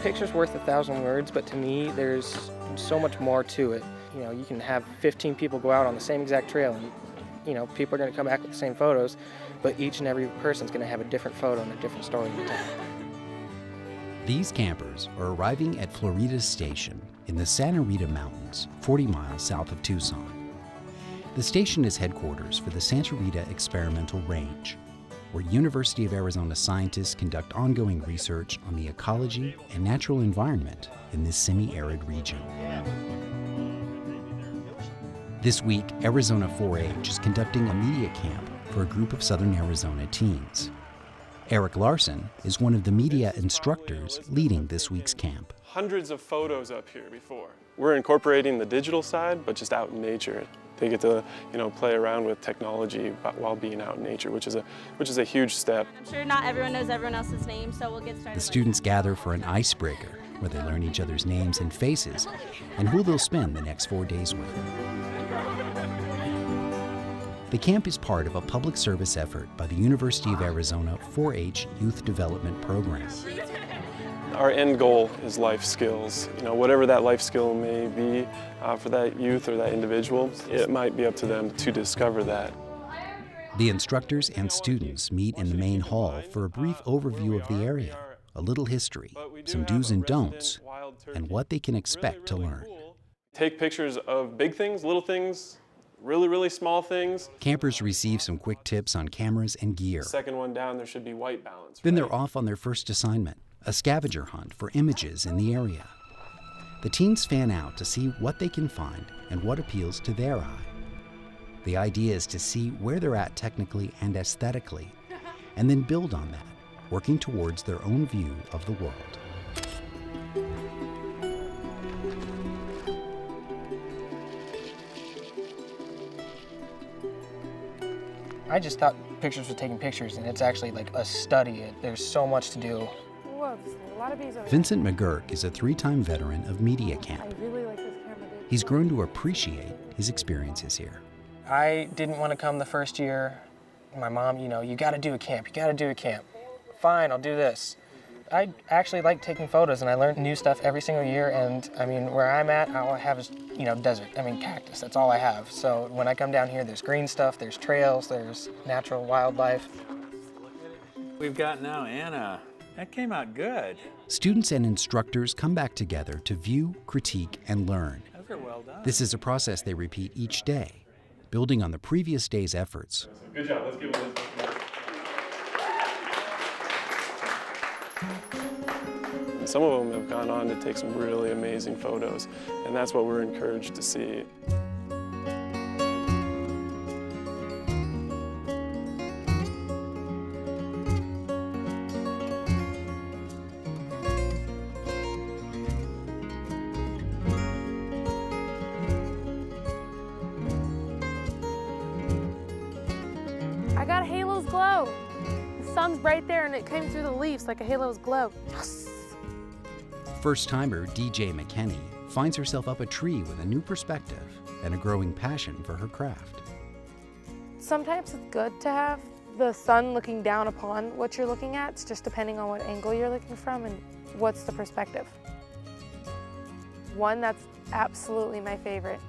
picture's worth 1,000 words, but to me, there's so much more to it. You know, you can have 15 people go out on the same exact trail, and you know, people are going to come back with the same photos, but each and every person's going to have a different photo and a different story to tell. These campers are arriving at Florida's station in the Santa Rita Mountains, 40 miles south of Tucson. The station is headquarters for the Santa Rita Experimental Range, where University of Arizona scientists conduct ongoing research on the ecology and natural environment in this semi-arid region. This week, Arizona 4-H is conducting a media camp for a group of Southern Arizona teens. Eric Larson is one of the media instructors leading this week's camp. Hundreds of photos up here before. We're incorporating the digital side, but just out in nature. They get to, play around with technology while being out in nature, which is a huge step. I'm sure not everyone knows everyone else's name, so we'll get started. The students gather for an icebreaker, where they learn each other's names and faces, and who they'll spend the next 4 days with. The camp is part of a public service effort by the University of Arizona 4-H Youth Development Program. Our end goal is life skills. Whatever that life skill may be for that youth or that individual, it might be up to them to discover that. The instructors and students meet in the main hall for a brief overview of the area, a little history, some do's and don'ts, and what they can expect to learn. Take pictures of big things, little things, really, really small things. Campers receive some quick tips on cameras and gear. Second one down, there should be white balance. Then they're off on their first assignment, a scavenger hunt for images in the area. The teens fan out to see what they can find and what appeals to their eye. The idea is to see where they're at technically and aesthetically, and then build on that, working towards their own view of the world. I just thought pictures were taking pictures, and it's actually like a study. There's so much to do. Whoa, there's a lot of bees over Vincent McGurk is a 3-time veteran of media camp. I really like this camera, dude. He's grown to appreciate his experiences here. I didn't want to come the first year. My mom, you got to do a camp. You got to do a camp. Fine, I'll do this. I actually like taking photos, and I learn new stuff every single year. And where I'm at, all I have is, desert. Cactus. That's all I have. So when I come down here, there's green stuff, there's trails, there's natural wildlife. We've got now Anna. That came out good. Students and instructors come back together to view, critique, and learn. Those are well done. This is a process they repeat each day, building on the previous day's efforts. Good job. Let's give it a Some of them have gone on to take some really amazing photos, and that's what we're encouraged to see. I got a halo's glow. The sun's right there, and it came through the leaves like a halo's glow. Yes! First-timer DJ McKenney finds herself up a tree with a new perspective and a growing passion for her craft. Sometimes it's good to have the sun looking down upon what you're looking at. It's just depending on what angle you're looking from and what's the perspective. One that's absolutely my favorite.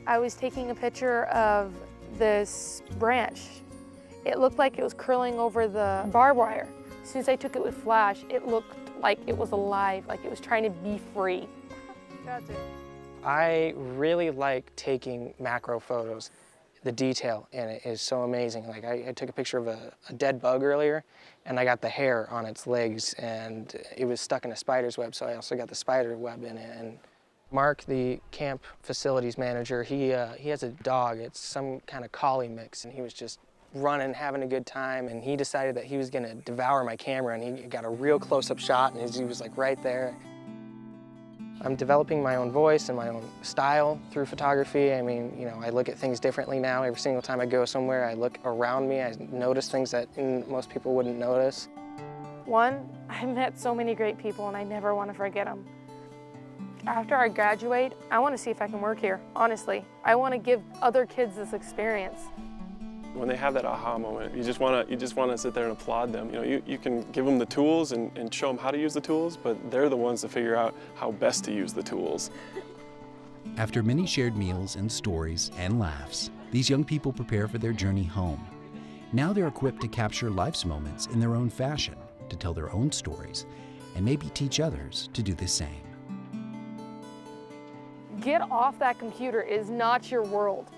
I was taking a picture of this branch. It looked like it was curling over the barbed wire. As soon as I took it with flash, it looked like it was alive, like it was trying to be free. That's it. I really like taking macro photos. The detail in it is so amazing. Like I took a picture of a dead bug earlier, and I got the hair on its legs, and it was stuck in a spider's web, so I also got the spider web in it. And Mark, the camp facilities manager, he has a dog. It's some kind of collie mix, and he was just running, having a good time, and he decided that he was gonna devour my camera, and he got a real close-up shot, and he was like right there. I'm developing my own voice and my own style through photography. I look at things differently now. Every single time I go somewhere, I look around me, I notice things that most people wouldn't notice. One, I met so many great people, and I never want to forget them. After I graduate, I want to see if I can work here, honestly. I want to give other kids this experience. When they have that aha moment, you just want to sit there and applaud them. You know, you can give them the tools and show them how to use the tools, but they're the ones to figure out how best to use the tools. After many shared meals and stories and laughs, these young people prepare for their journey home. Now they're equipped to capture life's moments in their own fashion, to tell their own stories, and maybe teach others to do the same. Get off that computer. It is not your world.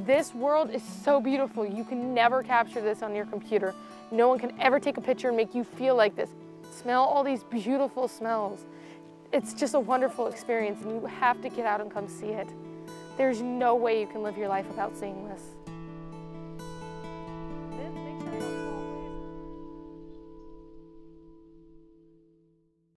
This world is so beautiful. You can never capture this on your computer. No one can ever take a picture and make you feel like this. Smell all these beautiful smells. It's just a wonderful experience, and you have to get out and come see it. There's no way you can live your life without seeing this.